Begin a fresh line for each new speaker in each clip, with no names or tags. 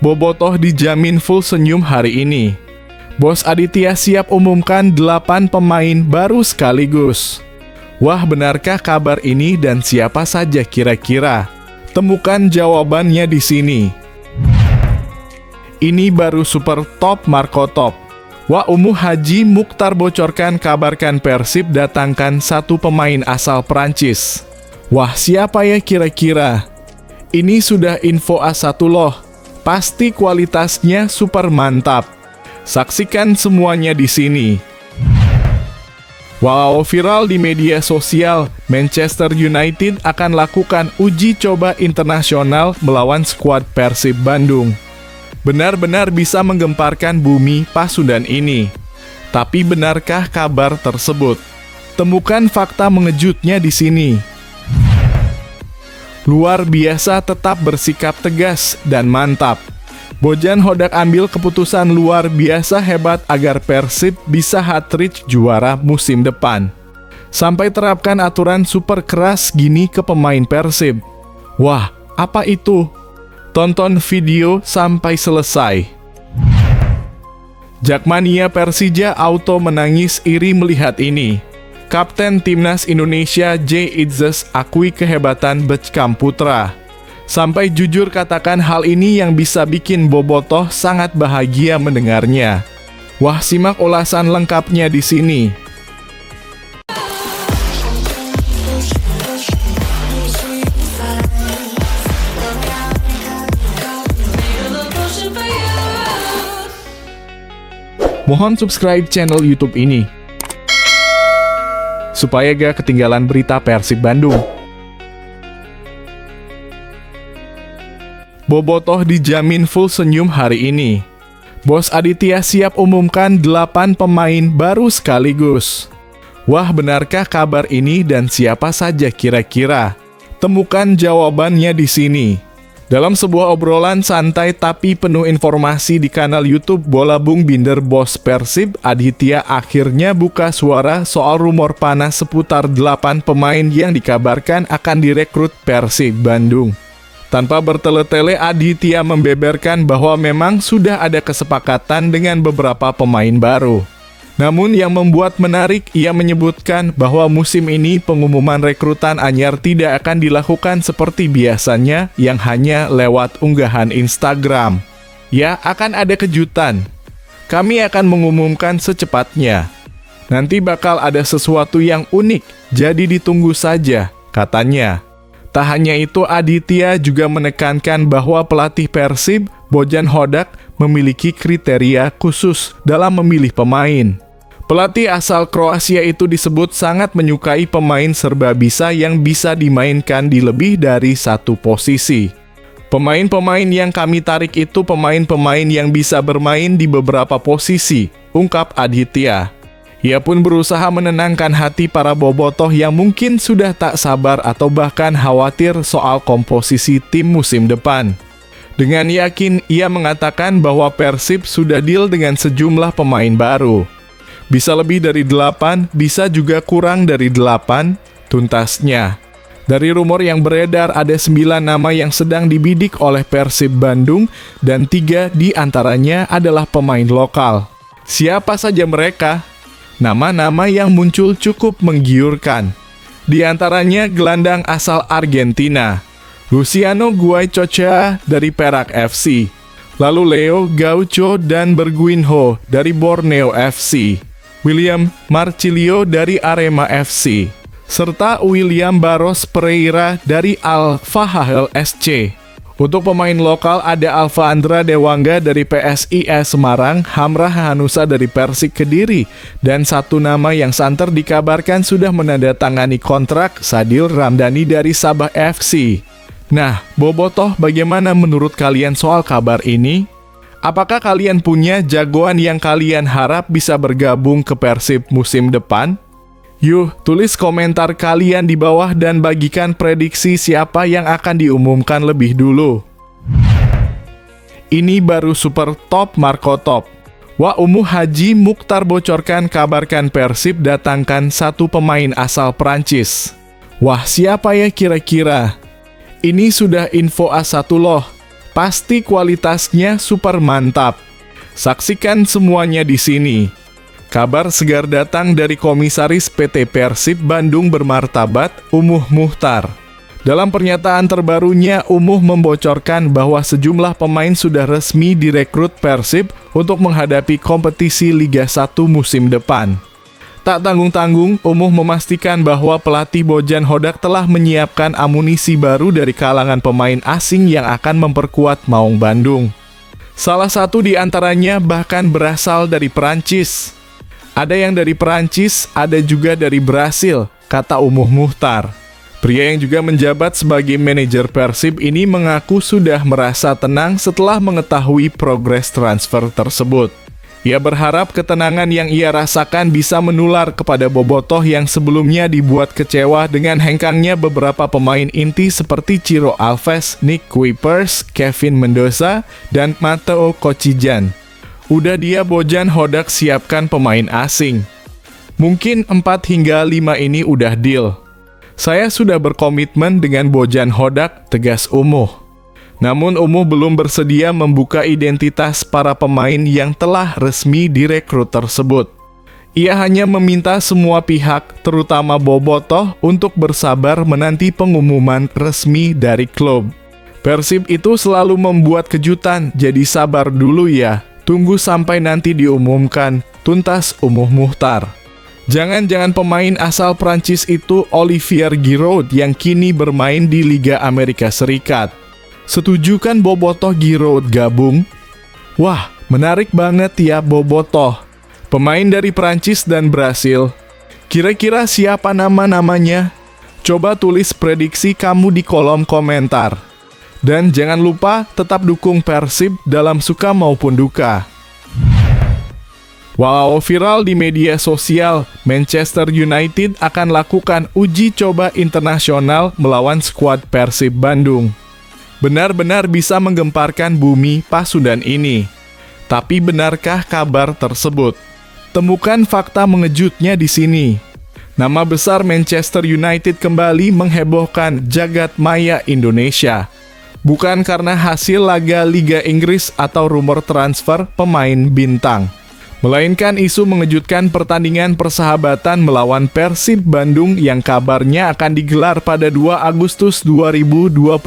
Bobotoh dijamin full senyum hari ini. Bos Aditya siap umumkan 8 pemain baru sekaligus. Wah, benarkah kabar ini dan siapa saja kira-kira? Temukan jawabannya di sini. Ini baru super top Marco Top. Wah, Haji Mukhtar bocorkan kabarkan Persib datangkan 1 pemain asal Prancis. Wah, siapa ya kira-kira? Ini sudah info A1 loh. Pasti kualitasnya super mantap. Saksikan semuanya di sini. Wow, viral di media sosial, Manchester United akan lakukan uji coba internasional melawan skuad Persib Bandung. Benar-benar bisa menggemparkan bumi Pasundan ini. Tapi benarkah kabar tersebut? Temukan fakta mengejutnya di sini. Luar biasa tetap bersikap tegas dan mantap. Bojan Hodak ambil keputusan luar biasa hebat agar Persib bisa hat-trick juara musim depan. Sampai terapkan aturan super keras gini ke pemain Persib. Wah, apa itu? Tonton video sampai selesai. Jakmania Persija auto menangis iri melihat ini. Kapten Timnas Indonesia J. Idzes akui kehebatan Beckham Putra. Sampai jujur katakan hal ini yang bisa bikin Bobotoh sangat bahagia mendengarnya. Wah, simak ulasan lengkapnya di sini. Mohon subscribe channel YouTube ini supaya gak ketinggalan berita Persib Bandung. Bobotoh dijamin full senyum hari ini. Bos Aditya siap umumkan 8 pemain baru sekaligus. Wah, benarkah kabar ini dan siapa saja kira-kira? Temukan jawabannya di sini. Dalam sebuah obrolan santai tapi penuh informasi di kanal YouTube Bola Bung Binder, Bos Persib Aditya akhirnya buka suara soal rumor panas seputar 8 pemain yang dikabarkan akan direkrut Persib Bandung. Tanpa bertele-tele, Aditya membeberkan bahwa memang sudah ada kesepakatan dengan beberapa pemain baru. Namun yang membuat menarik, ia menyebutkan bahwa musim ini pengumuman rekrutan anyar tidak akan dilakukan seperti biasanya yang hanya lewat unggahan Instagram. Ya, akan ada kejutan. Kami akan mengumumkan secepatnya. Nanti bakal ada sesuatu yang unik, jadi ditunggu saja, katanya. Tak hanya itu, Aditya juga menekankan bahwa pelatih Persib, Bojan Hodak, memiliki kriteria khusus dalam memilih pemain. Pelatih asal Kroasia itu disebut sangat menyukai pemain serba bisa yang bisa dimainkan di lebih dari satu posisi. Pemain-pemain yang kami tarik itu pemain-pemain yang bisa bermain di beberapa posisi, ungkap Aditya. Ia pun berusaha menenangkan hati para bobotoh yang mungkin sudah tak sabar atau bahkan khawatir soal komposisi tim musim depan. Dengan yakin, ia mengatakan bahwa Persib sudah deal dengan sejumlah pemain baru. Bisa lebih dari 8, bisa juga kurang dari 8, tuntasnya. Dari rumor yang beredar, ada 9 nama yang sedang dibidik oleh Persib Bandung dan 3 di antaranya adalah pemain lokal. Siapa saja mereka? Nama-nama yang muncul cukup menggiurkan. Di antaranya gelandang asal Argentina, Luciano Guaicocha dari Perak FC, lalu Leo Gaucho dan Berguinho dari Borneo FC, William Marcilio dari Arema FC, serta William Barros Pereira dari Al-Fahal SC. Untuk pemain lokal ada Alfa Andra Dewangga dari PSIS Semarang, Hamrah Hanusa dari Persik Kediri, dan satu nama yang santer dikabarkan sudah menandatangani kontrak, Sadil Ramdhani dari Sabah FC. Nah, bobotoh, bagaimana menurut kalian soal kabar ini? Apakah kalian punya jagoan yang kalian harap bisa bergabung ke Persib musim depan? Yuk, tulis komentar kalian di bawah dan bagikan prediksi siapa yang akan diumumkan lebih dulu. Ini baru super top Marco Top. Wah, Haji Mukhtar bocorkan kabarkan Persib datangkan 1 pemain asal Prancis. Wah, siapa ya kira-kira? Ini sudah info A1 loh. Pasti kualitasnya super mantap. Saksikan semuanya di sini. Kabar segar datang dari Komisaris PT Persib Bandung Bermartabat, Umuh Muhtar. Dalam pernyataan terbarunya, Umuh membocorkan bahwa sejumlah pemain sudah resmi direkrut Persib untuk menghadapi kompetisi Liga 1 musim depan. Tak tanggung-tanggung, Umuh memastikan bahwa pelatih Bojan Hodak telah menyiapkan amunisi baru dari kalangan pemain asing yang akan memperkuat Maung Bandung. Salah satu di antaranya bahkan berasal dari Perancis. Ada yang dari Perancis, ada juga dari Brasil, kata Umuh Muhtar. Pria yang juga menjabat sebagai manajer Persib ini mengaku sudah merasa tenang setelah mengetahui progres transfer tersebut. Ia berharap ketenangan yang ia rasakan bisa menular kepada bobotoh yang sebelumnya dibuat kecewa dengan hengkangnya beberapa pemain inti seperti Ciro Alves, Nick Kuipers, Kevin Mendoza, dan Matteo Kocijan. Udah dia Bojan Hodak siapkan pemain asing. Mungkin 4 hingga 5 ini udah deal. Saya sudah berkomitmen dengan Bojan Hodak, tegas Umuh. Namun Umuh belum bersedia membuka identitas para pemain yang telah resmi direkrut tersebut. Ia hanya meminta semua pihak, terutama bobotoh, untuk bersabar menanti pengumuman resmi dari klub. Persib itu selalu membuat kejutan, jadi sabar dulu ya. Tunggu sampai nanti diumumkan, tuntas Umuh Muhtar. Jangan-jangan pemain asal Prancis itu Olivier Giroud yang kini bermain di Liga Amerika Serikat. Setuju kan bobotoh Giroud gabung? Wah, menarik banget ya bobotoh. Pemain dari Prancis dan Brasil. Kira-kira siapa nama-namanya? Coba tulis prediksi kamu di kolom komentar. Dan jangan lupa tetap dukung Persib dalam suka maupun duka. Wow, viral di media sosial, Manchester United akan lakukan uji coba internasional melawan skuad Persib Bandung. Benar-benar bisa menggemparkan bumi Pasundan ini. Tapi benarkah kabar tersebut? Temukan fakta mengejutnya di sini. Nama besar Manchester United kembali menghebohkan jagat maya Indonesia. Bukan karena hasil laga Liga Inggris atau rumor transfer pemain bintang, melainkan isu mengejutkan pertandingan persahabatan melawan Persib Bandung yang kabarnya akan digelar pada 2 Agustus 2025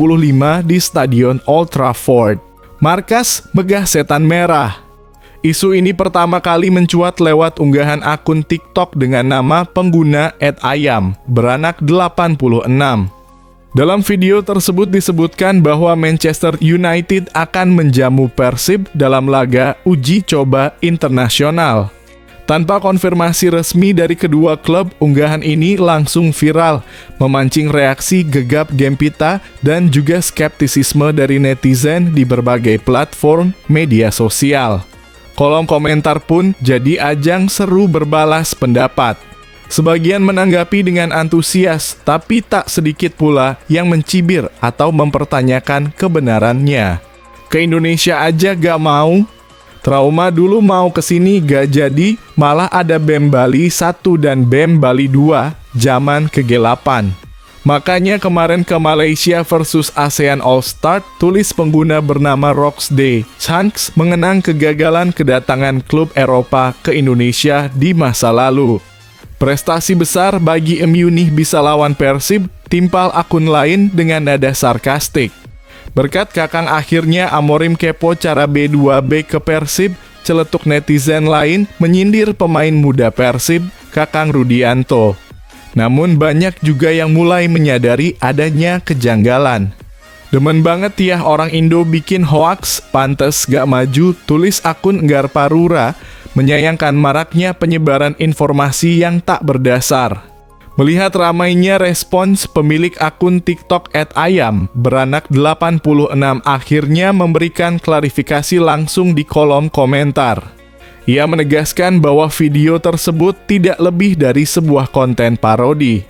di Stadion Old Trafford, markas Megah Setan Merah. Isu ini pertama kali mencuat lewat unggahan akun TikTok dengan nama pengguna @ayam beranak 86. Dalam video tersebut disebutkan bahwa Manchester United akan menjamu Persib dalam laga uji coba internasional. Tanpa konfirmasi resmi dari kedua klub, unggahan ini langsung viral, memancing reaksi gegap gempita dan juga skeptisisme dari netizen di berbagai platform media sosial. Kolom komentar pun jadi ajang seru berbalas pendapat. Sebagian menanggapi dengan antusias, tapi tak sedikit pula yang mencibir atau mempertanyakan kebenarannya. Ke Indonesia aja gak mau? Trauma dulu mau kesini gak jadi, malah ada BEM Bali 1 dan BEM Bali 2, zaman kegelapan. Makanya kemarin ke Malaysia versus ASEAN All-Star, tulis pengguna bernama Roxday Chanks mengenang kegagalan kedatangan klub Eropa ke Indonesia di masa lalu. Prestasi besar bagi MU nih bisa lawan Persib, timpal akun lain dengan nada sarkastik. Berkat kakang akhirnya Amorim kepo cara B2B ke Persib, celetuk netizen lain menyindir pemain muda Persib, Kakang Rudianto. Namun banyak juga yang mulai menyadari adanya kejanggalan. Demen banget ya orang Indo bikin hoaks, pantes gak maju, tulis akun Enggar Parura, menyayangkan maraknya penyebaran informasi yang tak berdasar. Melihat ramainya respons, pemilik akun TikTok @ayam beranak 86 akhirnya memberikan klarifikasi langsung di kolom komentar. Ia menegaskan bahwa video tersebut tidak lebih dari sebuah konten parodi.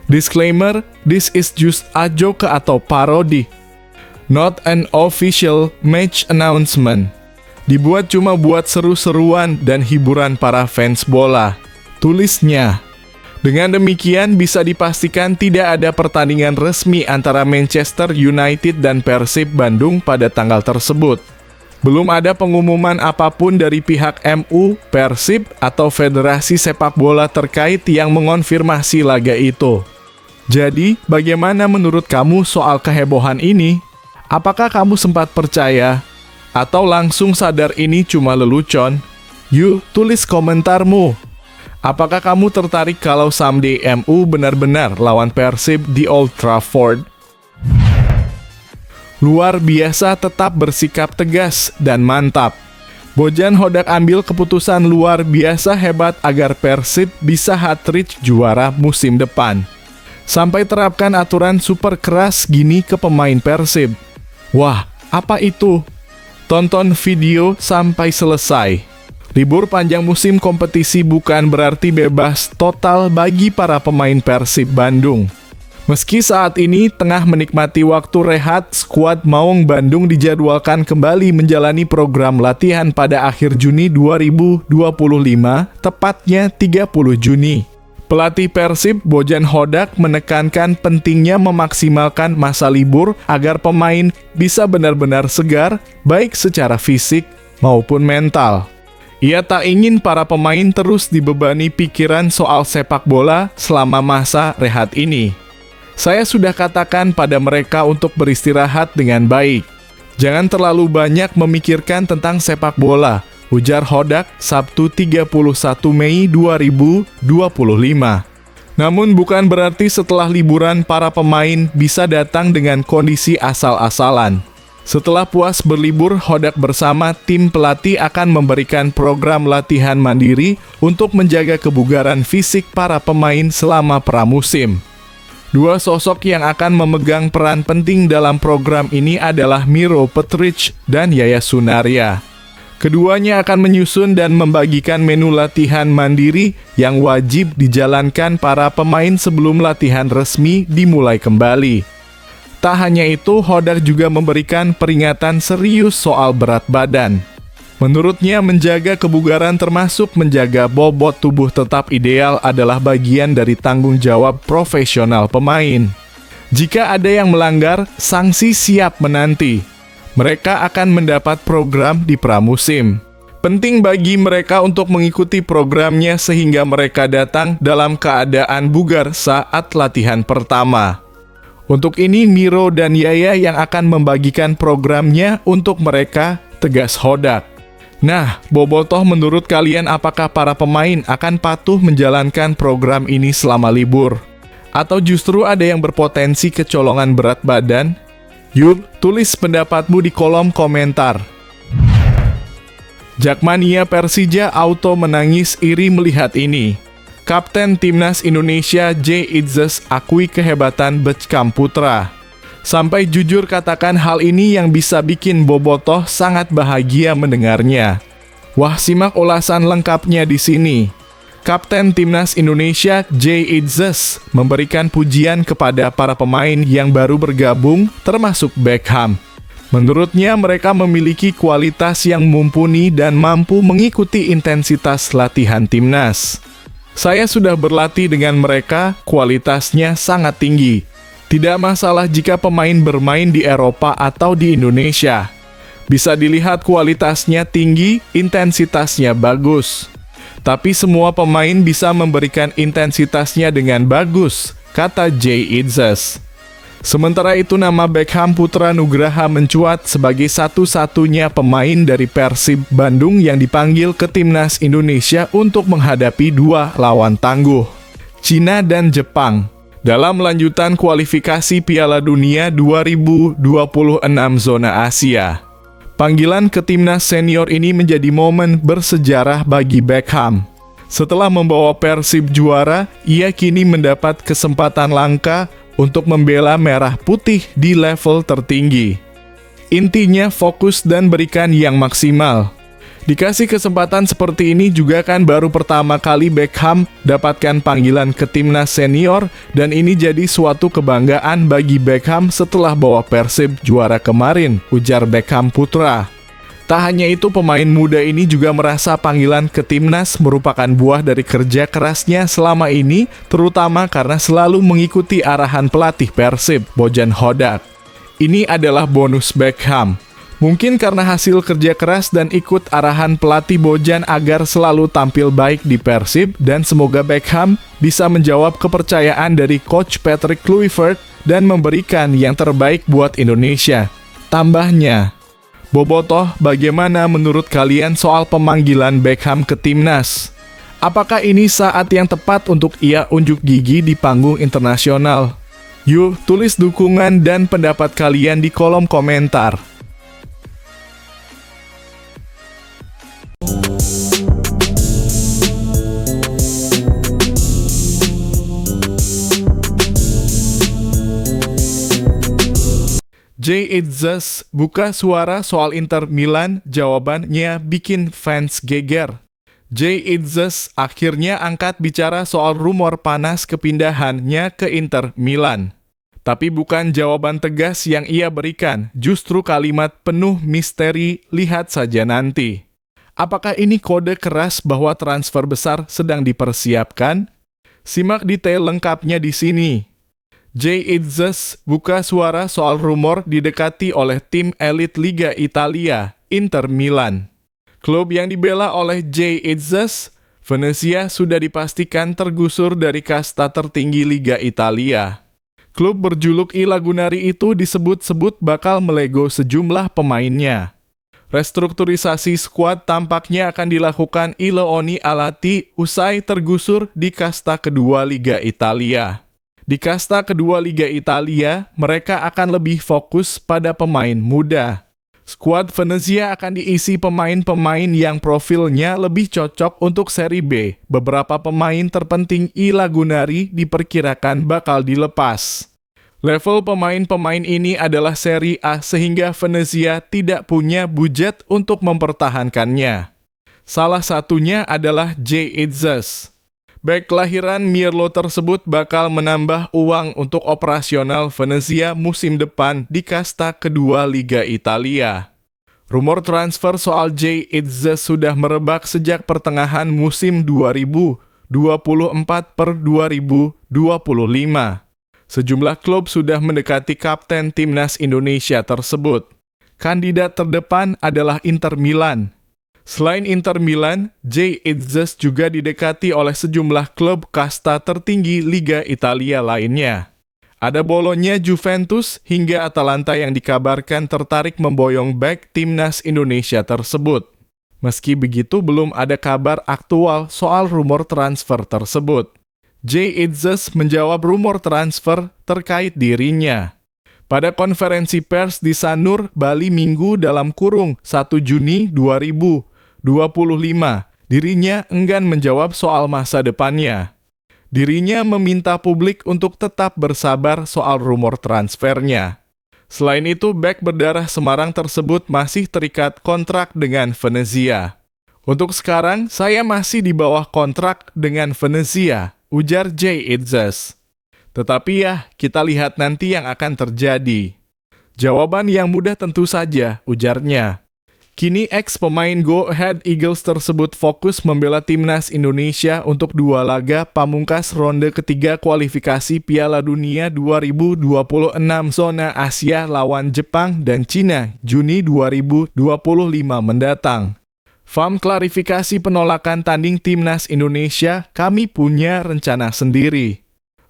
Disclaimer, this is just a joke atau parodi, not an official match announcement. Dibuat cuma buat seru-seruan dan hiburan para fans bola, tulisnya. Dengan demikian, bisa dipastikan tidak ada pertandingan resmi antara Manchester United dan Persib Bandung pada tanggal tersebut. Belum ada pengumuman apapun dari pihak MU, Persib, atau Federasi Sepak Bola terkait yang mengonfirmasi laga itu. Jadi, bagaimana menurut kamu soal kehebohan ini? Apakah kamu sempat percaya? Atau langsung sadar ini cuma lelucon? Yuk, tulis komentarmu. Apakah kamu tertarik kalau someday MU benar-benar lawan Persib di Old Trafford? Luar biasa tetap bersikap tegas dan mantap. Bojan Hodak ambil keputusan luar biasa hebat agar Persib bisa hat-trick juara musim depan. Sampai terapkan aturan super keras gini ke pemain Persib. Wah, apa itu? Tonton video sampai selesai. Libur panjang musim kompetisi bukan berarti bebas total bagi para pemain Persib Bandung. Meski saat ini tengah menikmati waktu rehat, skuad Maung Bandung dijadwalkan kembali menjalani program latihan pada akhir Juni 2025, tepatnya 30 Juni. Pelatih Persib Bojan Hodak menekankan pentingnya memaksimalkan masa libur agar pemain bisa benar-benar segar, baik secara fisik maupun mental. Ia tak ingin para pemain terus dibebani pikiran soal sepak bola selama masa rehat ini. Saya sudah katakan pada mereka untuk beristirahat dengan baik. Jangan terlalu banyak memikirkan tentang sepak bola, ujar Hodak Sabtu 31 Mei 2025. Namun bukan berarti setelah liburan para pemain bisa datang dengan kondisi asal-asalan. Setelah puas berlibur, Hodak bersama tim pelatih akan memberikan program latihan mandiri untuk menjaga kebugaran fisik para pemain selama pramusim. Dua sosok yang akan memegang peran penting dalam program ini adalah Miro Petric dan Yaya Sunaria. Keduanya akan menyusun dan membagikan menu latihan mandiri yang wajib dijalankan para pemain sebelum latihan resmi dimulai kembali. Tak hanya itu, Hodak juga memberikan peringatan serius soal berat badan. Menurutnya, menjaga kebugaran termasuk menjaga bobot tubuh tetap ideal adalah bagian dari tanggung jawab profesional pemain. Jika ada yang melanggar, sanksi siap menanti. Mereka akan mendapat program di pramusim. Penting bagi mereka untuk mengikuti programnya sehingga mereka datang dalam keadaan bugar saat latihan pertama. Untuk ini, Miro dan Yaya yang akan membagikan programnya untuk mereka, tegas Hodak. Nah, bobotoh menurut kalian apakah para pemain akan patuh menjalankan program ini selama libur? Atau justru ada yang berpotensi kecolongan berat badan? Yuk, tulis pendapatmu di kolom komentar. Jakmania Persija auto menangis iri melihat ini. Kapten Timnas Indonesia J. Idzes akui kehebatan Beckham Putra. Sampai jujur katakan hal ini yang bisa bikin bobotoh sangat bahagia mendengarnya. Wah, simak ulasan lengkapnya di sini. Kapten Timnas Indonesia J. Idzes memberikan pujian kepada para pemain yang baru bergabung, termasuk Beckham. Menurutnya mereka memiliki kualitas yang mumpuni dan mampu mengikuti intensitas latihan timnas. Saya sudah berlatih dengan mereka, kualitasnya sangat tinggi. Tidak masalah jika pemain bermain di Eropa atau di Indonesia. Bisa dilihat kualitasnya tinggi, intensitasnya bagus. Tapi semua pemain bisa memberikan intensitasnya dengan bagus, kata J. Idzes. Sementara itu nama Beckham Putra Nugraha mencuat sebagai satu-satunya pemain dari Persib Bandung yang dipanggil ke Timnas Indonesia untuk menghadapi dua lawan tangguh, Cina dan Jepang, dalam lanjutan kualifikasi Piala Dunia 2026 zona Asia. Panggilan ke Timnas senior ini menjadi momen bersejarah bagi Beckham. Setelah membawa Persib juara, ia kini mendapat kesempatan langka untuk membela merah putih di level tertinggi. Intinya fokus dan berikan yang maksimal. Dikasih kesempatan seperti ini juga kan baru pertama kali Beckham dapatkan panggilan ke timnas senior, dan ini jadi suatu kebanggaan bagi Beckham setelah bawa Persib juara kemarin, ujar Beckham Putra. Tak hanya itu, pemain muda ini juga merasa panggilan ke timnas merupakan buah dari kerja kerasnya selama ini, terutama karena selalu mengikuti arahan pelatih Persib, Bojan Hodak. Ini adalah bonus Beckham. Mungkin karena hasil kerja keras dan ikut arahan pelatih Bojan agar selalu tampil baik di Persib, dan semoga Beckham bisa menjawab kepercayaan dari Coach Patrick Kluivert dan memberikan yang terbaik buat Indonesia. Tambahnya, Bobotoh, bagaimana menurut kalian soal pemanggilan Beckham ke timnas? Apakah ini saat yang tepat untuk ia unjuk gigi di panggung internasional? Yuk, tulis dukungan dan pendapat kalian di kolom komentar. Jay Itzes buka suara soal Inter Milan, jawabannya bikin fans geger. Jay Itzes akhirnya angkat bicara soal rumor panas kepindahannya ke Inter Milan. Tapi bukan jawaban tegas yang ia berikan, justru kalimat penuh misteri, lihat saja nanti. Apakah ini kode keras bahwa transfer besar sedang dipersiapkan? Simak detail lengkapnya di sini. Jay Itzes buka suara soal rumor didekati oleh tim elit Liga Italia, Inter Milan. Klub yang dibela oleh Jay Itzes, Venezia, sudah dipastikan tergusur dari kasta tertinggi Liga Italia. Klub berjuluk I Lagunari itu disebut-sebut bakal melego sejumlah pemainnya. Restrukturisasi skuad tampaknya akan dilakukan I Leoni Alati usai tergusur di kasta kedua Liga Italia. Di kasta kedua Liga Italia, mereka akan lebih fokus pada pemain muda. Skuad Venezia akan diisi pemain-pemain yang profilnya lebih cocok untuk Serie B. Beberapa pemain terpenting I Lagunari diperkirakan bakal dilepas. Level pemain-pemain ini adalah Serie A sehingga Venezia tidak punya budget untuk mempertahankannya. Salah satunya adalah Jay Itzes. Bek kelahiran Mierlo tersebut bakal menambah uang untuk operasional Venezia musim depan di kasta kedua Liga Italia. Rumor transfer soal Jay Itzes sudah merebak sejak pertengahan musim 2024/2025. Sejumlah klub sudah mendekati kapten timnas Indonesia tersebut. Kandidat terdepan adalah Inter Milan. Selain Inter Milan, Jay Itzes juga didekati oleh sejumlah klub kasta tertinggi Liga Italia lainnya. Ada Bologna, Juventus, hingga Atalanta yang dikabarkan tertarik memboyong bek timnas Indonesia tersebut. Meski begitu, belum ada kabar aktual soal rumor transfer tersebut. Jay Itzes menjawab rumor transfer terkait dirinya. Pada konferensi pers di Sanur, Bali Minggu dalam kurung 1 Juni 2025, dirinya enggan menjawab soal masa depannya. Dirinya meminta publik untuk tetap bersabar soal rumor transfernya. Selain itu, bek berdarah Semarang tersebut masih terikat kontrak dengan Venezia. Untuk sekarang, saya masih di bawah kontrak dengan Venezia, ujar Jay Itzes. Tetapi ya, kita lihat nanti yang akan terjadi. Jawaban yang mudah tentu saja, ujarnya. Kini ex-pemain Go Ahead Eagles tersebut fokus membela timnas Indonesia untuk 2 laga pamungkas ronde ketiga kualifikasi Piala Dunia 2026 zona Asia lawan Jepang dan Cina Juni 2025 mendatang. FAM klarifikasi penolakan tanding timnas Indonesia, kami punya rencana sendiri.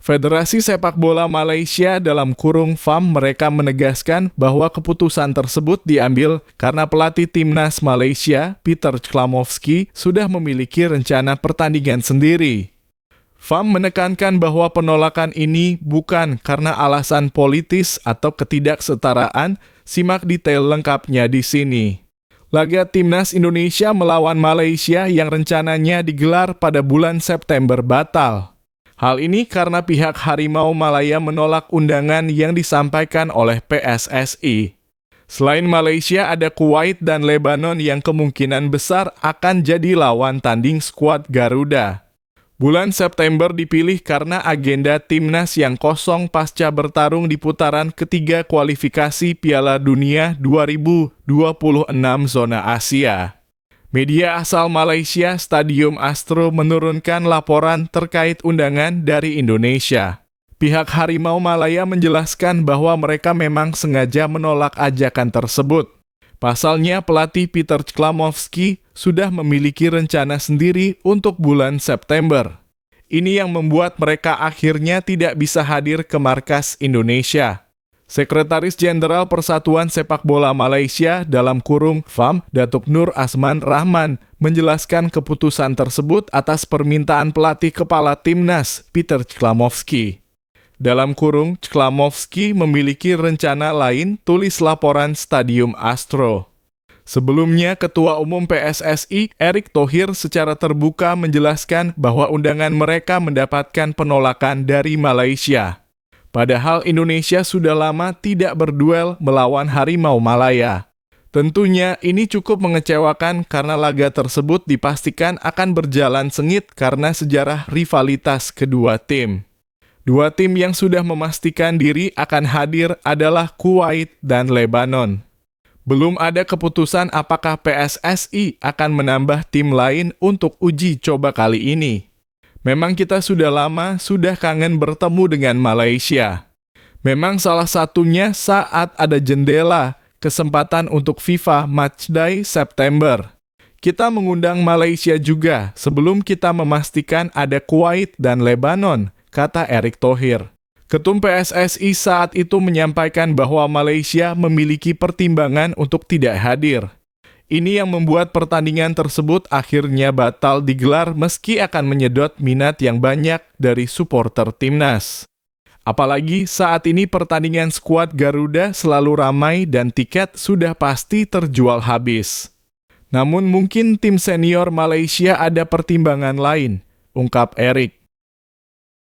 Federasi Sepak Bola Malaysia dalam kurung FAM mereka menegaskan bahwa keputusan tersebut diambil karena pelatih timnas Malaysia, Peter Klamovski, sudah memiliki rencana pertandingan sendiri. FAM menekankan bahwa penolakan ini bukan karena alasan politis atau ketidaksetaraan, simak detail lengkapnya di sini. Laga timnas Indonesia melawan Malaysia yang rencananya digelar pada bulan September batal. Hal ini karena pihak Harimau Malaya menolak undangan yang disampaikan oleh PSSI. Selain Malaysia, ada Kuwait dan Lebanon yang kemungkinan besar akan jadi lawan tanding skuad Garuda. Bulan September dipilih karena agenda timnas yang kosong pasca bertarung di putaran ketiga kualifikasi Piala Dunia 2026 zona Asia. Media asal Malaysia Stadium Astro menurunkan laporan terkait undangan dari Indonesia. Pihak Harimau Malaya menjelaskan bahwa mereka memang sengaja menolak ajakan tersebut. Pasalnya pelatih Peter Cklamovski sudah memiliki rencana sendiri untuk bulan September. Ini yang membuat mereka akhirnya tidak bisa hadir ke markas Indonesia. Sekretaris Jenderal Persatuan Sepak Bola Malaysia (FAM), Datuk Nur Asman Rahman, menjelaskan keputusan tersebut atas permintaan pelatih kepala timnas Peter Cklamovski. Cklamovski memiliki rencana lain, tulis laporan Stadium Astro. Sebelumnya, Ketua Umum PSSI, Erick Thohir, secara terbuka menjelaskan bahwa undangan mereka mendapatkan penolakan dari Malaysia. Padahal Indonesia sudah lama tidak berduel melawan Harimau Malaya. Tentunya ini cukup mengecewakan karena laga tersebut dipastikan akan berjalan sengit karena sejarah rivalitas kedua tim. Dua tim yang sudah memastikan diri akan hadir adalah Kuwait dan Lebanon. Belum ada keputusan apakah PSSI akan menambah tim lain untuk uji coba kali ini. Memang kita sudah lama sudah kangen bertemu dengan Malaysia. Memang salah satunya saat ada jendela kesempatan untuk FIFA Matchday September. Kita mengundang Malaysia juga sebelum kita memastikan ada Kuwait dan Lebanon, kata Erick Thohir. Ketum PSSI saat itu menyampaikan bahwa Malaysia memiliki pertimbangan untuk tidak hadir. Ini yang membuat pertandingan tersebut akhirnya batal digelar meski akan menyedot minat yang banyak dari supporter timnas. Apalagi saat ini pertandingan skuad Garuda selalu ramai dan tiket sudah pasti terjual habis. Namun mungkin tim senior Malaysia ada pertimbangan lain, ungkap Erick.